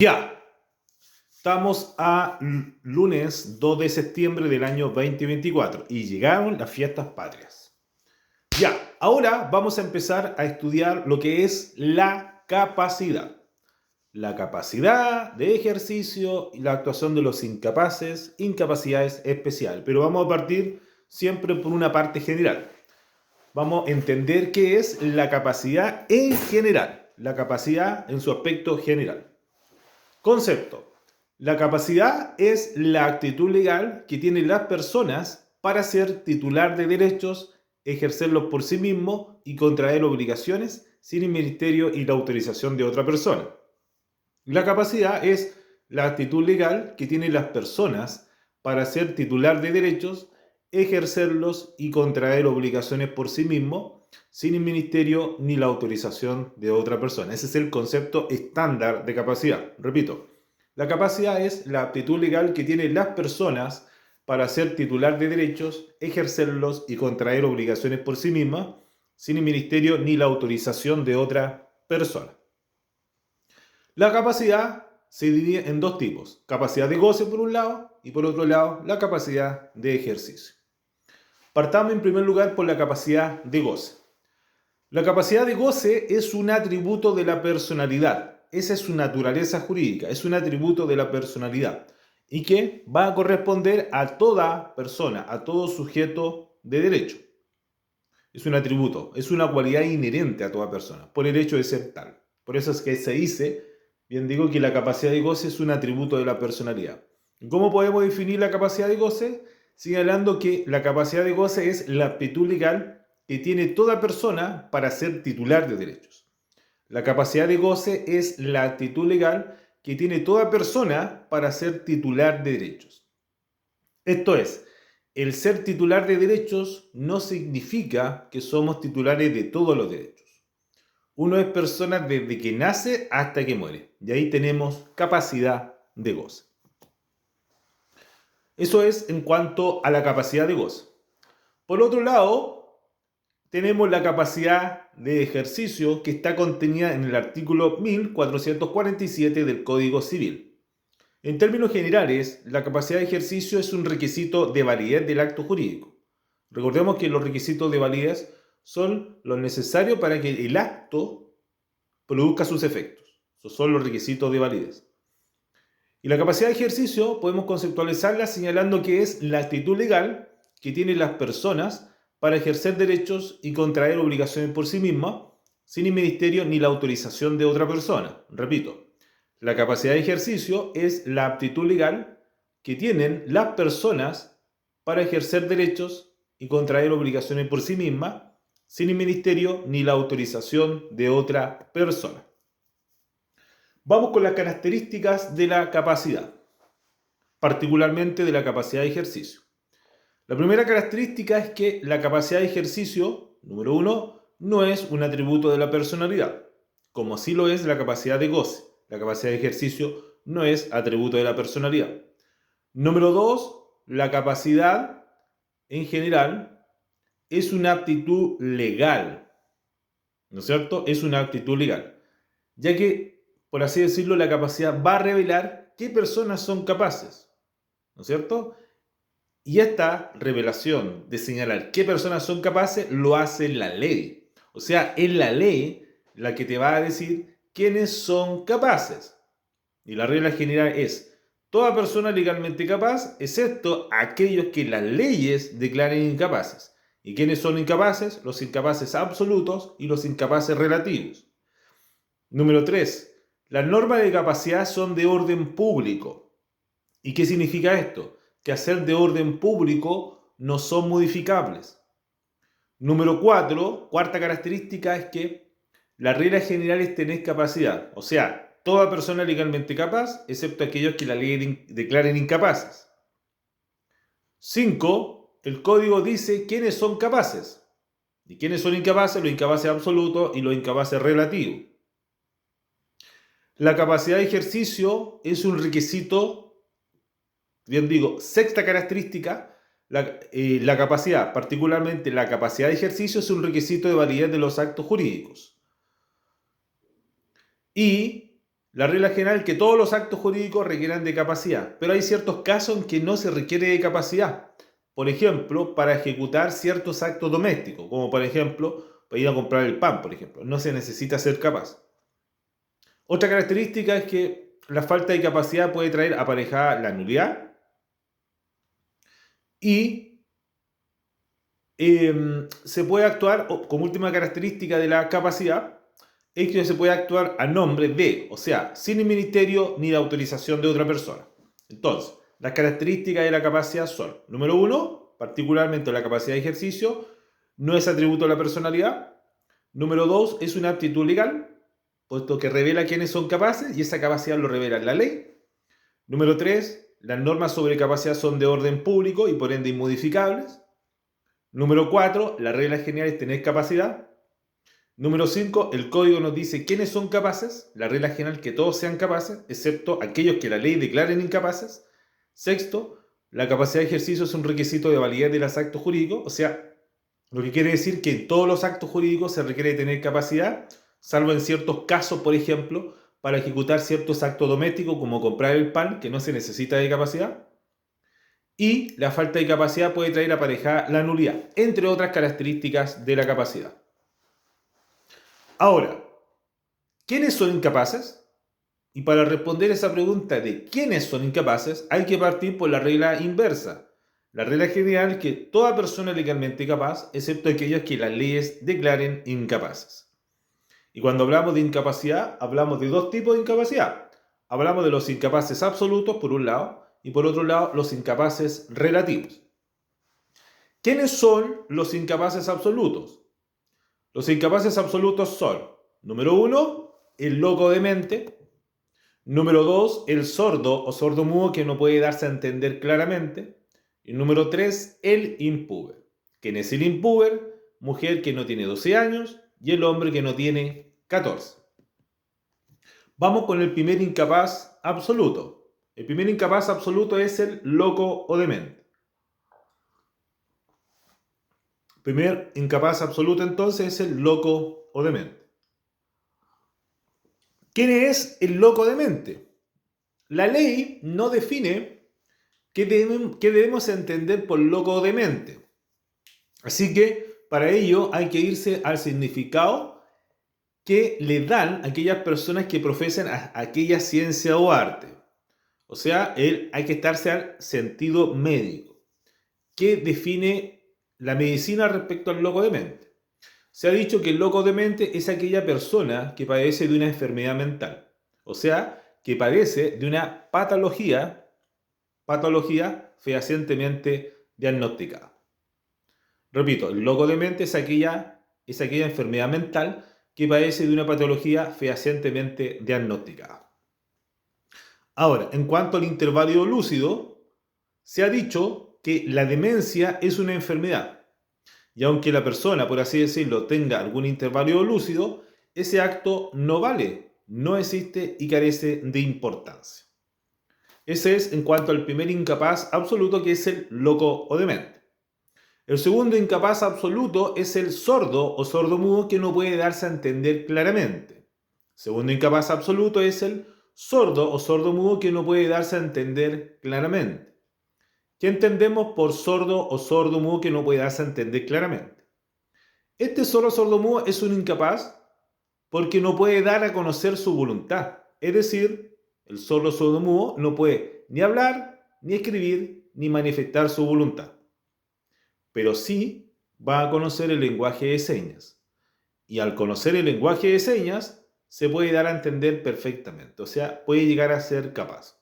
Ya, estamos a lunes 2 de septiembre del año 2024 y llegaron las fiestas patrias. Ya, ahora vamos a empezar a estudiar lo que es la capacidad. La capacidad de ejercicio y la actuación de los incapaces, incapacidades especiales. Pero vamos a partir siempre por una parte general. Vamos a entender qué es la capacidad en general, la capacidad en su aspecto general. Concepto. La capacidad es la actitud legal que tienen las personas para ser titular de derechos, ejercerlos por sí mismo y contraer obligaciones sin el ministerio y la autorización de otra persona. La capacidad es la actitud legal que tienen las personas para ser titular de derechos, ejercerlos y contraer obligaciones por sí mismo sin el ministerio ni la autorización de otra persona. Ese es el concepto estándar de capacidad. Repito, la capacidad es la aptitud legal que tienen las personas para ser titular de derechos, ejercerlos y contraer obligaciones por sí mismas sin el ministerio ni la autorización de otra persona. La capacidad se divide en dos tipos: capacidad de goce por un lado y por otro lado la capacidad de ejercicio. Partamos en primer lugar por la capacidad de goce. La capacidad de goce es un atributo de la personalidad. Esa es su naturaleza jurídica, es un atributo de la personalidad y que va a corresponder a toda persona, a todo sujeto de derecho. Es un atributo, es una cualidad inherente a toda persona, por el hecho de ser tal. Por eso es que se dice, bien digo, que la capacidad de goce es un atributo de la personalidad. ¿Cómo podemos definir la capacidad de goce? Señalando que la capacidad de goce es la aptitud legal que tiene toda persona para ser titular de derechos. La capacidad de goce es la actitud legal que tiene toda persona para ser titular de derechos. Esto es, el ser titular de derechos no significa que somos titulares de todos los derechos. Uno es persona desde que nace hasta que muere. Y ahí tenemos capacidad de goce. Eso es en cuanto a la capacidad de goce. Por otro lado, tenemos la capacidad de ejercicio que está contenida en el artículo 1447 del Código Civil. En términos generales, la capacidad de ejercicio es un requisito de validez del acto jurídico. Recordemos que los requisitos de validez son los necesarios para que el acto produzca sus efectos. Esos son los requisitos de validez. Y la capacidad de ejercicio podemos conceptualizarla señalando que es la actitud legal que tienen las personas para ejercer derechos y contraer obligaciones por sí mismas, sin el ministerio ni la autorización de otra persona. Repito, la capacidad de ejercicio es la aptitud legal que tienen las personas para ejercer derechos y contraer obligaciones por sí mismas, sin el ministerio ni la autorización de otra persona. Vamos con las características de la capacidad, particularmente de la capacidad de ejercicio. La primera característica es que la capacidad de ejercicio, número uno, no es un atributo de la personalidad, como sí lo es la capacidad de goce. La capacidad de ejercicio no es atributo de la personalidad. Número dos, la capacidad en general es una aptitud legal, ¿no es cierto? Es una aptitud legal, ya que, por así decirlo, la capacidad va a revelar qué personas son capaces, ¿no es cierto? Y esta revelación de señalar qué personas son capaces lo hace la ley. O sea, es la ley la que te va a decir quiénes son capaces. Y la regla general es toda persona legalmente capaz, excepto aquellos que las leyes declaren incapaces. ¿Y quiénes son incapaces? Los incapaces absolutos y los incapaces relativos. Número 3. Las normas de capacidad son de orden público. ¿Y qué significa esto? Que al ser de orden público no son modificables. Número 4, cuarta característica es que la regla general es tener capacidad. O sea, toda persona legalmente capaz, excepto aquellos que la ley declaren incapaces. 5, el código dice quiénes son capaces. ¿Y quiénes son incapaces? Los incapaces absolutos y los incapaces relativos. La capacidad de ejercicio es un requisito, bien digo, sexta característica, la capacidad, particularmente la capacidad de ejercicio, es un requisito de validez de los actos jurídicos. Y la regla general es que todos los actos jurídicos requieran de capacidad, pero hay ciertos casos en que no se requiere de capacidad. Por ejemplo, para ejecutar ciertos actos domésticos, como por ejemplo, para ir a comprar el pan, por ejemplo, no se necesita ser capaz. Otra característica es que la falta de capacidad puede traer aparejada la nulidad y se puede actuar, como última característica de la capacidad, es que se puede actuar a nombre de, o sea, sin el ministerio ni la autorización de otra persona. Entonces, las características de la capacidad son, número 1, particularmente la capacidad de ejercicio, no es atributo de la personalidad. Número 2, es una aptitud legal, puesto que revela quiénes son capaces y esa capacidad lo revela la ley. Número 3, las normas sobre capacidad son de orden público y por ende inmodificables. Número 4, la regla general es tener capacidad. Número 5, el código nos dice quiénes son capaces, la regla general que todos sean capaces, excepto aquellos que la ley declaren incapaces. Sexto, la capacidad de ejercicio es un requisito de validez de los actos jurídicos, o sea, lo que quiere decir que en todos los actos jurídicos se requiere tener capacidad, salvo en ciertos casos, por ejemplo, para ejecutar ciertos actos domésticos como comprar el pan, que no se necesita de capacidad. Y la falta de capacidad puede traer aparejada la nulidad, entre otras características de la capacidad. Ahora, ¿quiénes son incapaces? Y para responder esa pregunta de quiénes son incapaces, hay que partir por la regla inversa. La regla general es que toda persona es legalmente capaz, excepto aquellos que las leyes declaren incapaces. Y cuando hablamos de incapacidad, hablamos de dos tipos de incapacidad. Hablamos de los incapaces absolutos, por un lado, y por otro lado, los incapaces relativos. ¿Quiénes son los incapaces absolutos? Los incapaces absolutos son, número 1, el loco demente. Número 2, el sordo o sordomudo que no puede darse a entender claramente. Y número 3, el impúber. ¿Quién es el impúber? Mujer que no tiene 12 años y el hombre que no tiene 14. Vamos con el primer incapaz absoluto. El primer incapaz absoluto es el loco o demente. El primer incapaz absoluto entonces es el loco o demente. ¿Quién es el loco demente? La ley no define qué debemos entender por loco o demente. Así que para ello hay que irse al significado que le dan aquellas personas que profesan aquella ciencia o arte. O sea, hay que estarse al sentido médico. ¿Qué define la medicina respecto al loco demente? Se ha dicho que el loco demente es aquella persona que padece de una enfermedad mental. O sea, que padece de una patología fehacientemente diagnosticada. Repito, el loco demente es aquella enfermedad mental que padece de una patología fehacientemente diagnosticada. Ahora, en cuanto al intervalo lúcido, se ha dicho que la demencia es una enfermedad. Y aunque la persona, por así decirlo, tenga algún intervalo lúcido, ese acto no vale, no existe y carece de importancia. Ese es en cuanto al primer incapaz absoluto, que es el loco o demente. El segundo incapaz absoluto es el sordo o sordomudo que no puede darse a entender claramente. El segundo incapaz absoluto es el sordo o sordomudo que no puede darse a entender claramente. ¿Qué entendemos por sordo o sordomudo que no puede darse a entender claramente? Este sordo o sordomudo es un incapaz porque no puede dar a conocer su voluntad. Es decir, el sordo o sordomudo no puede ni hablar, ni escribir, ni manifestar su voluntad. Pero sí va a conocer el lenguaje de señas. Y al conocer el lenguaje de señas, se puede dar a entender perfectamente. O sea, puede llegar a ser capaz.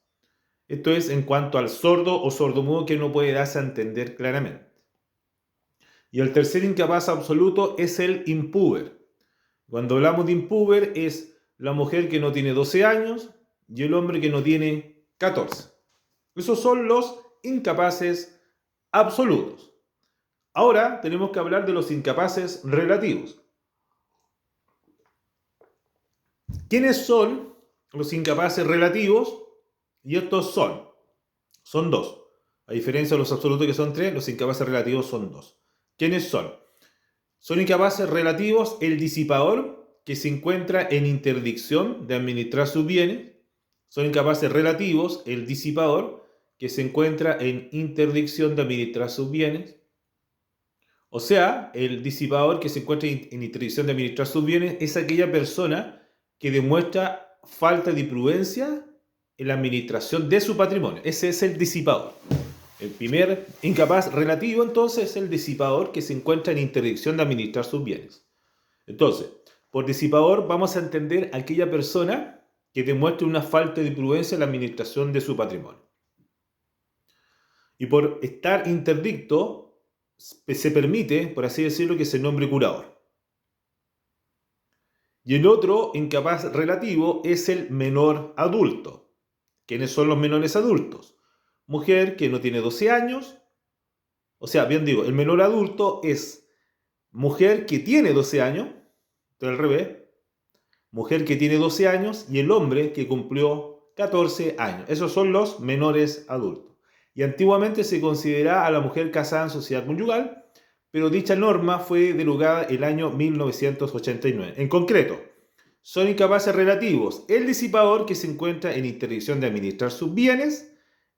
Esto es en cuanto al sordo o sordomudo que no puede darse a entender claramente. Y el tercer incapaz absoluto es el impúber. Cuando hablamos de impúber es la mujer que no tiene 12 años y el hombre que no tiene 14. Esos son los incapaces absolutos. Ahora tenemos que hablar de los incapaces relativos. ¿Quiénes son los incapaces relativos? Y estos son dos. A diferencia de los absolutos que son tres, los incapaces relativos son dos. ¿Quiénes son? Son incapaces relativos el disipador que se encuentra en interdicción de administrar sus bienes, Son incapaces relativos el disipador, que se encuentra en interdicción de administrar sus bienes. O sea, el disipador que se encuentra en interdicción de administrar sus bienes es aquella persona que demuestra falta de prudencia en la administración de su patrimonio. Ese es el disipador. El primer incapaz relativo, entonces, es el disipador que se encuentra en interdicción de administrar sus bienes. Entonces, por disipador vamos a entender aquella persona que demuestre una falta de prudencia en la administración de su patrimonio. Y por estar interdicto, se permite, por así decirlo, que se nombre curador. Y el otro incapaz relativo es el menor adulto. ¿Quiénes son los menores adultos? Mujer que no tiene 12 años. O sea, bien digo, el menor adulto es mujer que tiene 12 años, al revés, mujer que tiene 12 años y el hombre que cumplió 14 años. Esos son los menores adultos. Y antiguamente se consideraba a la mujer casada en sociedad conyugal, pero dicha norma fue derogada el año 1989. En concreto, son incapaces relativos el disipador que se encuentra en interdicción de administrar sus bienes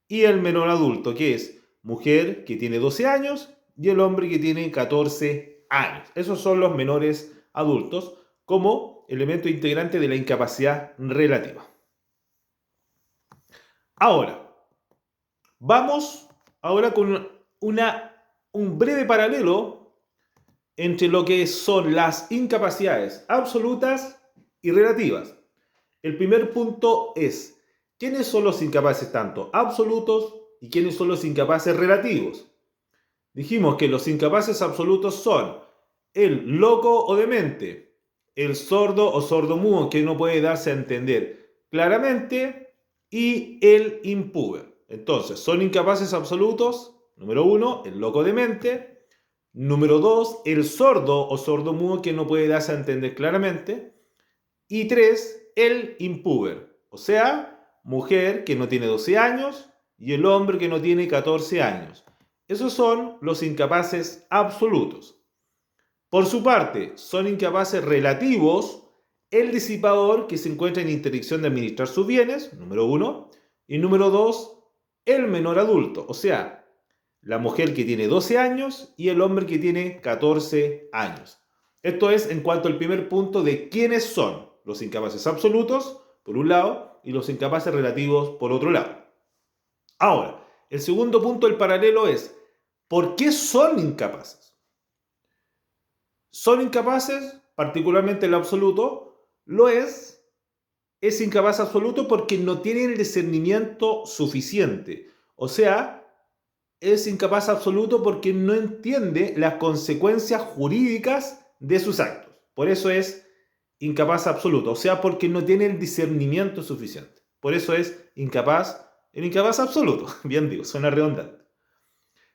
y el menor adulto, que es mujer que tiene 12 años y el hombre que tiene 14 años. Esos son los menores adultos como elemento integrante de la incapacidad relativa. Ahora, vamos con un breve paralelo entre lo que son las incapacidades absolutas y relativas. El primer punto es, ¿quiénes son los incapaces tanto absolutos y quiénes son los incapaces relativos? Dijimos que los incapaces absolutos son el loco o demente, el sordo o sordomudo que no puede darse a entender claramente y el impúber. Entonces, son incapaces absolutos, número 1, el loco demente, número 2, el sordo o sordomudo que no puede darse a entender claramente, y 3, el impúber, o sea, mujer que no tiene 12 años y el hombre que no tiene 14 años. Esos son los incapaces absolutos. Por su parte, son incapaces relativos el disipador que se encuentra en interdicción de administrar sus bienes, número 1, y número 2, el menor adulto, o sea, la mujer que tiene 12 años y el hombre que tiene 14 años. Esto es en cuanto al primer punto de quiénes son los incapaces absolutos, por un lado, y los incapaces relativos, por otro lado. Ahora, el segundo punto del paralelo es, ¿por qué son incapaces? Son incapaces, particularmente el absoluto, es incapaz absoluto porque no tiene el discernimiento suficiente. O sea, es incapaz absoluto porque no entiende las consecuencias jurídicas de sus actos. Por eso es incapaz absoluto. O sea, porque no tiene el discernimiento suficiente. Por eso es el incapaz absoluto. Bien digo, suena redundante.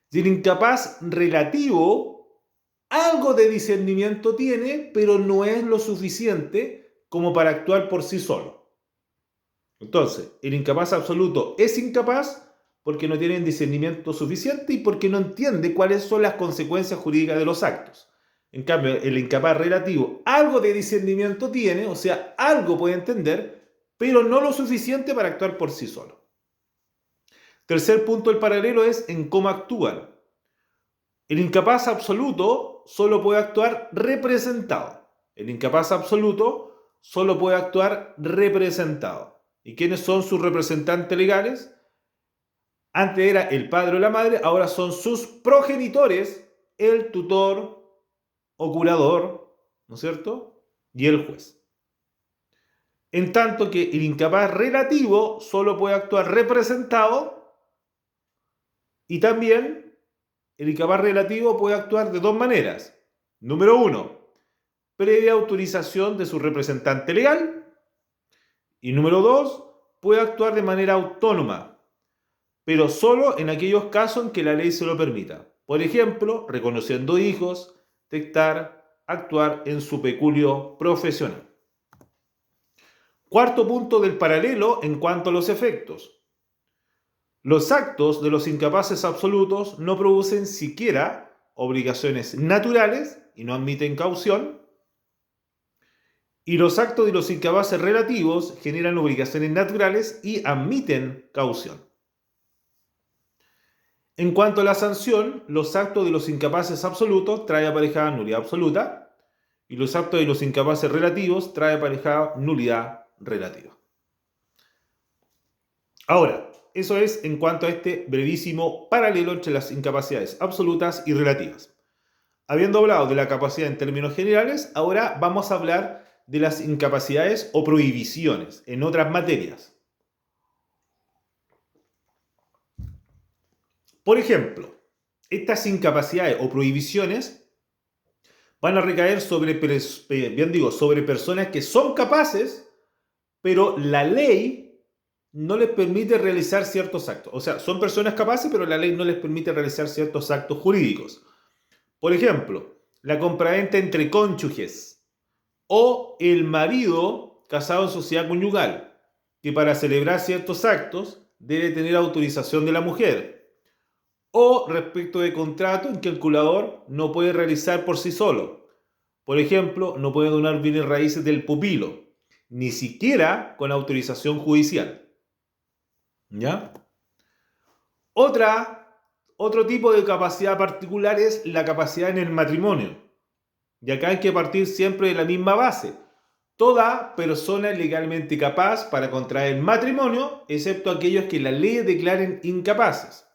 Y el incapaz relativo, algo de discernimiento tiene, pero no es lo suficiente como para actuar por sí solo. Entonces, el incapaz absoluto es incapaz porque no tiene discernimiento suficiente y porque no entiende cuáles son las consecuencias jurídicas de los actos. En cambio, el incapaz relativo algo de discernimiento tiene, o sea, algo puede entender, pero no lo suficiente para actuar por sí solo. Tercer punto del paralelo es en cómo actúan. El incapaz absoluto solo puede actuar representado. El incapaz absoluto solo puede actuar representado. ¿Y quiénes son sus representantes legales? Antes era el padre o la madre, ahora son sus progenitores, el tutor o curador, ¿no es cierto? Y el juez. En tanto que el incapaz relativo solo puede actuar representado y también el incapaz relativo puede actuar de dos maneras. Número 1, previa autorización de su representante legal. Y número 2, puede actuar de manera autónoma, pero solo en aquellos casos en que la ley se lo permita. Por ejemplo, reconociendo hijos, dictar, actuar en su peculio profesional. Cuarto punto del paralelo en cuanto a los efectos. Los actos de los incapaces absolutos no producen siquiera obligaciones naturales y no admiten caución. Y los actos de los incapaces relativos generan obligaciones naturales y admiten caución. En cuanto a la sanción, los actos de los incapaces absolutos trae aparejada nulidad absoluta y los actos de los incapaces relativos trae aparejada nulidad relativa. Ahora, eso es en cuanto a este brevísimo paralelo entre las incapacidades absolutas y relativas. Habiendo hablado de la capacidad en términos generales, ahora vamos a hablar de las incapacidades o prohibiciones en otras materias. Por ejemplo, estas incapacidades o prohibiciones van a recaer sobre personas que son capaces, pero la ley no les permite realizar ciertos actos. O sea, son personas capaces, pero la ley no les permite realizar ciertos actos jurídicos. Por ejemplo, la compraventa entre cónyuges o el marido casado en sociedad conyugal, que para celebrar ciertos actos debe tener autorización de la mujer. O respecto de contrato en que el curador no puede realizar por sí solo. Por ejemplo, no puede donar bienes raíces del pupilo, ni siquiera con autorización judicial. ¿Ya? Otro tipo de capacidad particular es la capacidad en el matrimonio. Y acá hay que partir siempre de la misma base. Toda persona es legalmente capaz para contraer matrimonio, excepto aquellos que la ley declaren incapaces.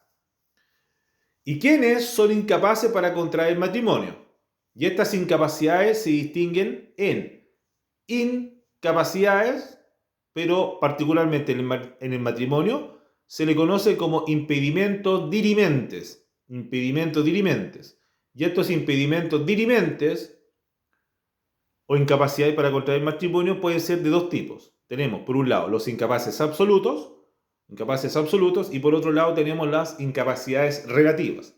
¿Y quiénes son incapaces para contraer matrimonio? Y estas incapacidades se distinguen en incapacidades, pero particularmente en el matrimonio, se le conoce como impedimentos dirimentes. Impedimentos dirimentes. Y estos impedimentos dirimentes o incapacidades para contraer matrimonio pueden ser de dos tipos. Tenemos, por un lado, los incapaces absolutos, y por otro lado tenemos las incapacidades relativas.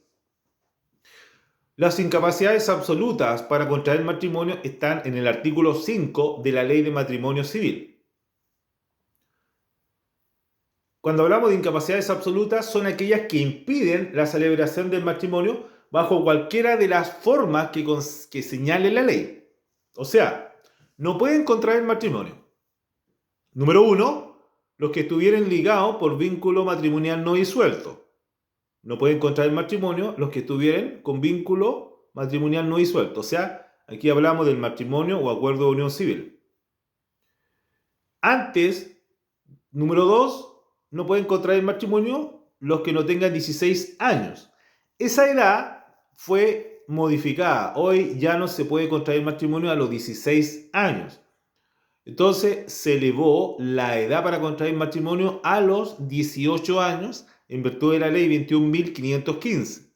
Las incapacidades absolutas para contraer matrimonio están en el artículo 5 de la Ley de Matrimonio Civil. Cuando hablamos de incapacidades absolutas, son aquellas que impiden la celebración del matrimonio bajo cualquiera de las formas que señale la ley. O sea, no pueden contraer matrimonio. Número 1. Los que estuvieran ligados por vínculo matrimonial no disuelto. No pueden contraer matrimonio los que estuvieran con vínculo matrimonial no disuelto. O sea, aquí hablamos del matrimonio o acuerdo de unión civil. Antes, número 2, no pueden contraer matrimonio los que no tengan 16 años. Esa edad fue modificada. Hoy ya no se puede contraer matrimonio a los 16 años. Entonces se elevó la edad para contraer matrimonio a los 18 años en virtud de la ley 21.515.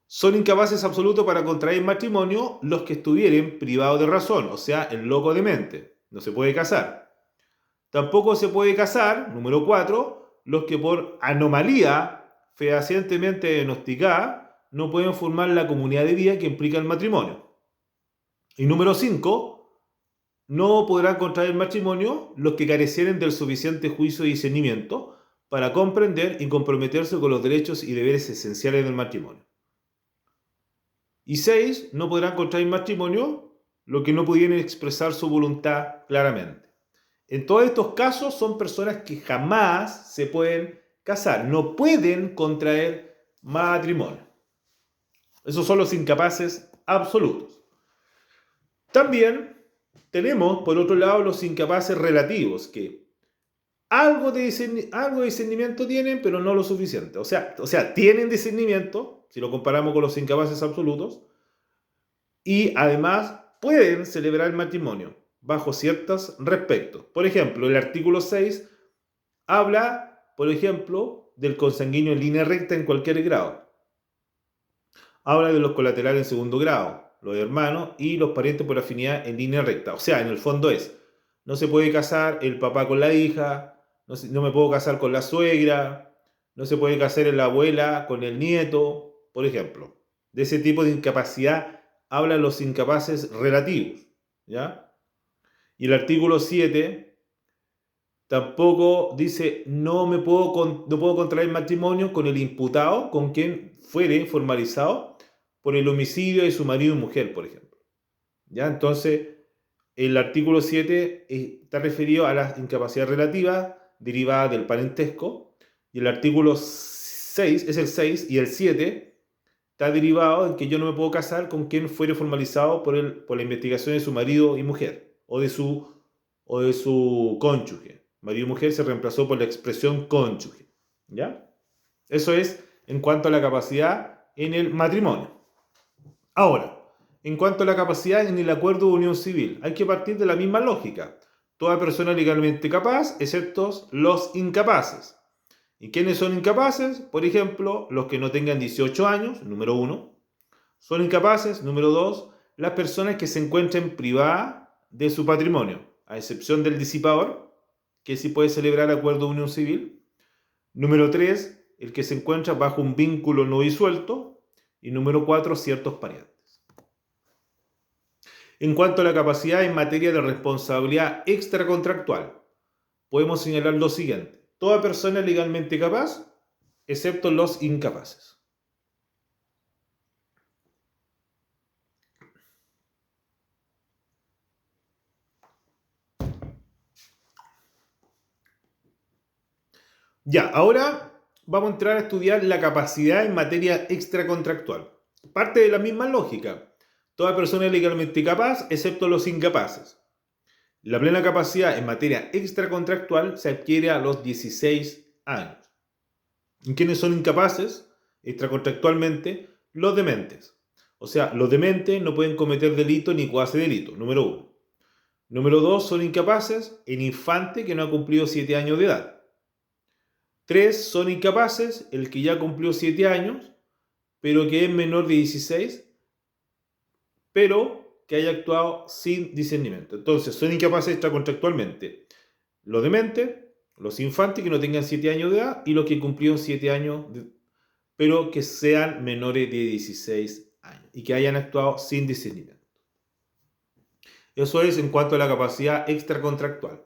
Son incapaces absolutos para contraer matrimonio los que estuvieren privados de razón, o sea, el loco de mente. No se puede casar. Tampoco se puede casar, número 4, los que por anomalía fehacientemente diagnosticada no pueden formar la comunidad de vida que implica el matrimonio. Y número 5, no podrán contraer matrimonio los que carecieren del suficiente juicio y discernimiento para comprender y comprometerse con los derechos y deberes esenciales del matrimonio. Y 6, no podrán contraer matrimonio los que no pudieran expresar su voluntad claramente. En todos estos casos son personas que jamás se pueden casar, no pueden contraer matrimonio. Esos son los incapaces absolutos. También tenemos, por otro lado, los incapaces relativos, que algo de discernimiento tienen, pero no lo suficiente. O sea, tienen discernimiento, si lo comparamos con los incapaces absolutos, y además pueden celebrar el matrimonio bajo ciertos respectos. Por ejemplo, el artículo 6 habla, por ejemplo, del consanguíneo en línea recta en cualquier grado. Habla de los colaterales en segundo grado, los hermanos y los parientes por afinidad en línea recta. O sea, en el fondo no se puede casar el papá con la hija, no me puedo casar con la suegra, no se puede casar la abuela con el nieto, por ejemplo. De ese tipo de incapacidad hablan los incapaces relativos, ¿ya? Y el artículo 7 tampoco dice no puedo contraer matrimonio con el imputado, con quien fuere formalizado por el homicidio de su marido y mujer, por ejemplo. ¿Ya? Entonces, El artículo 7 está referido a la incapacidad relativa derivada del parentesco. Y el artículo 6 es el 6 y el 7 está derivado en que yo no me puedo casar con quien fuere formalizado por la investigación de su marido y mujer o de su cónyuge. Marido y mujer se reemplazó por la expresión cónyuge. ¿Ya? Eso es en cuanto a la capacidad en el matrimonio. Ahora, en cuanto a la capacidad en el acuerdo de unión civil, hay que partir de la misma lógica. Toda persona legalmente capaz, excepto los incapaces. ¿Y quiénes son incapaces? Por ejemplo, los que no tengan 18 años, número 1. Son incapaces, número 2, las personas que se encuentren privadas de su patrimonio, a excepción del disipador, que sí puede celebrar acuerdo de unión civil. Número 3, el que se encuentra bajo un vínculo no disuelto. Y número 4, ciertos parientes. En cuanto a la capacidad en materia de responsabilidad extracontractual, podemos señalar lo siguiente. Toda persona legalmente capaz, excepto los incapaces. Ya, ahora vamos a entrar a estudiar la capacidad en materia extracontractual. Parte de la misma lógica. Toda persona legalmente capaz, excepto los incapaces. La plena capacidad en materia extracontractual se adquiere a los 16 años. ¿Y quiénes son incapaces extracontractualmente? Los dementes. O sea, los dementes no pueden cometer delito ni cuasi delito, número 1. Número 2, son incapaces el infante que no ha cumplido 7 años de edad. 3, son incapaces el que ya cumplió 7 años, pero que es menor de 16, pero que haya actuado sin discernimiento. Entonces, son incapaces extracontractualmente los dementes, los infantes que no tengan 7 años de edad y los que cumplieron 7 años, pero que sean menores de 16 años y que hayan actuado sin discernimiento. Eso es en cuanto a la capacidad extracontractual.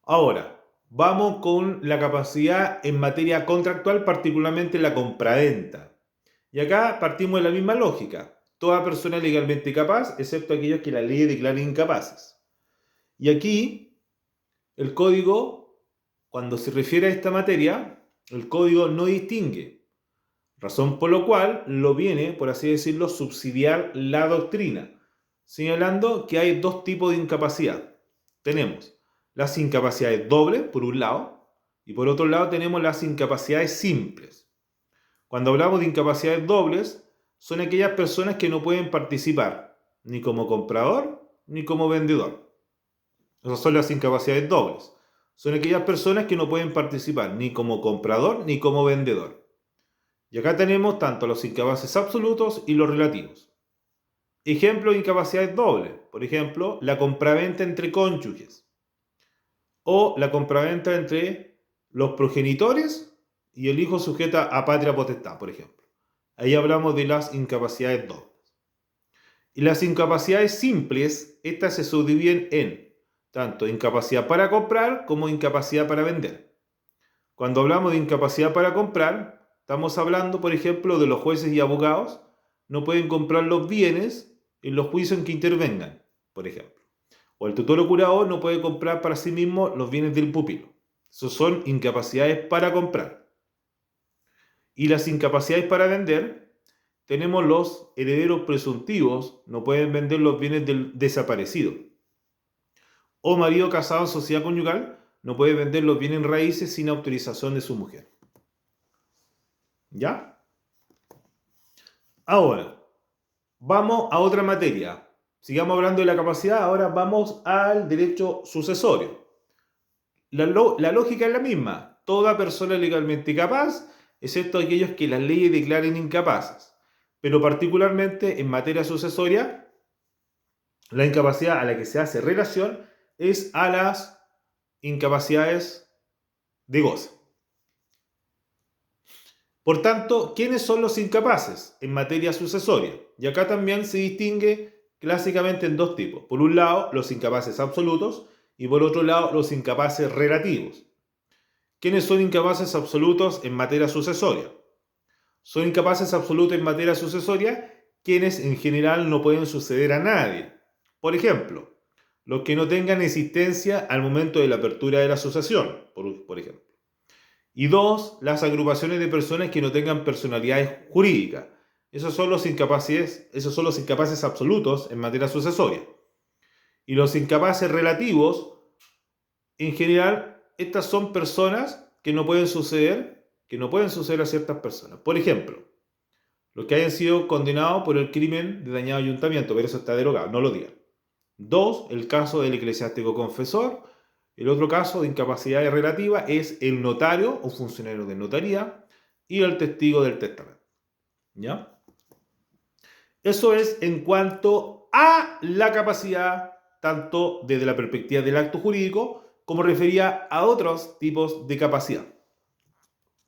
Ahora, vamos con la capacidad en materia contractual, particularmente la compraventa. Y acá partimos de la misma lógica. Toda persona legalmente capaz, excepto aquellos que la ley declare incapaces. Y aquí, el código, cuando se refiere a esta materia, el código no distingue. Razón por la cual lo viene, por así decirlo, subsidiar la doctrina, señalando que hay dos tipos de incapacidad. Tenemos las incapacidades dobles, por un lado, y por otro lado tenemos las incapacidades simples. Cuando hablamos de incapacidades dobles, son aquellas personas que no pueden participar ni como comprador ni como vendedor. Esas son las incapacidades dobles. Son aquellas personas que no pueden participar ni como comprador ni como vendedor. Y acá tenemos tanto los incapaces absolutos y los relativos. Ejemplo de incapacidades dobles. Por ejemplo, la compraventa entre cónyuges. O la compraventa entre los progenitores y el hijo sujeta a patria potestad, por ejemplo. Ahí hablamos de las incapacidades dobles. Y las incapacidades simples, estas se subdividen en tanto incapacidad para comprar como incapacidad para vender. Cuando hablamos de incapacidad para comprar, estamos hablando, por ejemplo, de los jueces y abogados no pueden comprar los bienes en los juicios en que intervengan, por ejemplo. O el tutor o curador no puede comprar para sí mismo los bienes del pupilo. Esos son incapacidades para comprar. Y las incapacidades para vender, tenemos los herederos presuntivos, no pueden vender los bienes del desaparecido. O marido casado en sociedad conyugal, no puede vender los bienes raíces sin autorización de su mujer. ¿Ya? Ahora, vamos a otra materia. Sigamos hablando de la capacidad, ahora vamos al derecho sucesorio. La lógica es la misma. Toda persona legalmente capaz, excepto aquellos que las leyes declaren incapaces. Pero particularmente en materia sucesoria, la incapacidad a la que se hace relación es a las incapacidades de goce. Por tanto, ¿quiénes son los incapaces en materia sucesoria? Y acá también se distingue clásicamente en dos tipos. Por un lado, los incapaces absolutos y por otro lado, los incapaces relativos. ¿Quiénes son incapaces absolutos en materia sucesoria? Son incapaces absolutos en materia sucesoria quienes en general no pueden suceder a nadie. Por ejemplo, los que no tengan existencia al momento de la apertura de la asociación, por ejemplo. Y 2, las agrupaciones de personas que no tengan personalidades jurídicas. Esos son los incapaces absolutos en materia sucesoria. Y los incapaces relativos, en general, estas son personas que no pueden suceder a ciertas personas. Por ejemplo, los que hayan sido condenados por el crimen de dañado ayuntamiento, pero eso está derogado, no lo digan. 2, el caso del eclesiástico confesor. El otro caso de incapacidad relativa es el notario o funcionario de notaría y el testigo del testamento. ¿Ya? Eso es en cuanto a la capacidad, tanto desde la perspectiva del acto jurídico, como refería a otros tipos de capacidad.